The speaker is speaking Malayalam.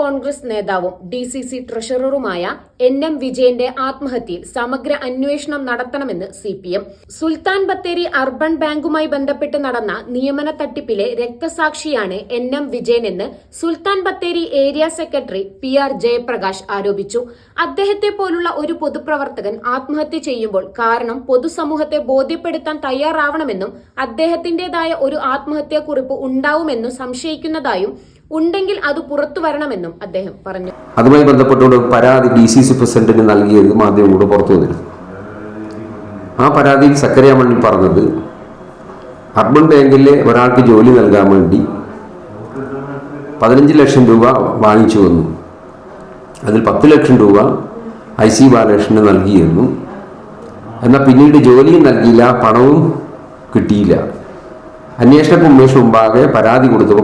കോൺഗ്രസ് നേതാവും DCC ട്രഷററുമായ NM വിജയന്റെ ആത്മഹത്യയിൽ സമഗ്ര അന്വേഷണം നടത്തണമെന്ന് CPM. സുൽത്താൻ ബത്തേരി അർബൻ ബാങ്കുമായി ബന്ധപ്പെട്ട് നടന്ന നിയമന തട്ടിപ്പിലെ രക്തസാക്ഷിയാണ് NM വിജയൻ എന്ന് Sultan Bathery area secretary PR Jayaprakash ആരോപിച്ചു. അദ്ദേഹത്തെ പോലുള്ള ഒരു പൊതുപ്രവർത്തകൻ ആത്മഹത്യ ചെയ്യുമ്പോൾ കാരണം പൊതുസമൂഹത്തെ ബോധ്യപ്പെടുത്താൻ തയ്യാറാവണമെന്നും അദ്ദേഹത്തിന്റേതായ ഒരു ആത്മഹത്യാക്കുറിപ്പ് ഉണ്ടാവുമെന്നും സംശയിക്കുന്നതായും ഉണ്ടെങ്കിൽ അത് പുറത്തു വരണമെന്നും അദ്ദേഹം പറഞ്ഞു. അതുമായി ബന്ധപ്പെട്ടുകൊണ്ട് പരാതി DCC പ്രസിഡന്റിന് നൽകിയത് മാധ്യമങ്ങളോട് പുറത്തു വന്നിരുന്നു. ആ പരാതിയിൽ സക്കറിയ മണ്ണിൽ പറഞ്ഞത് അർബൻ ബാങ്കിലെ ഒരാൾക്ക് ജോലി നൽകാൻ വേണ്ടി 15 ലക്ഷം രൂപ വാങ്ങിച്ചു വന്നു. അതിൽ 10 ലക്ഷം രൂപ IC ബാലകൃഷ്ണന് നൽകിയിരുന്നു. എന്നാൽ പിന്നീട് ജോലിയും നൽകിയില്ല, പണവും കിട്ടിയില്ല. അന്വേഷണ കമ്മീഷൻ മുമ്പാകെ പരാതി കൊടുത്തപ്പോൾ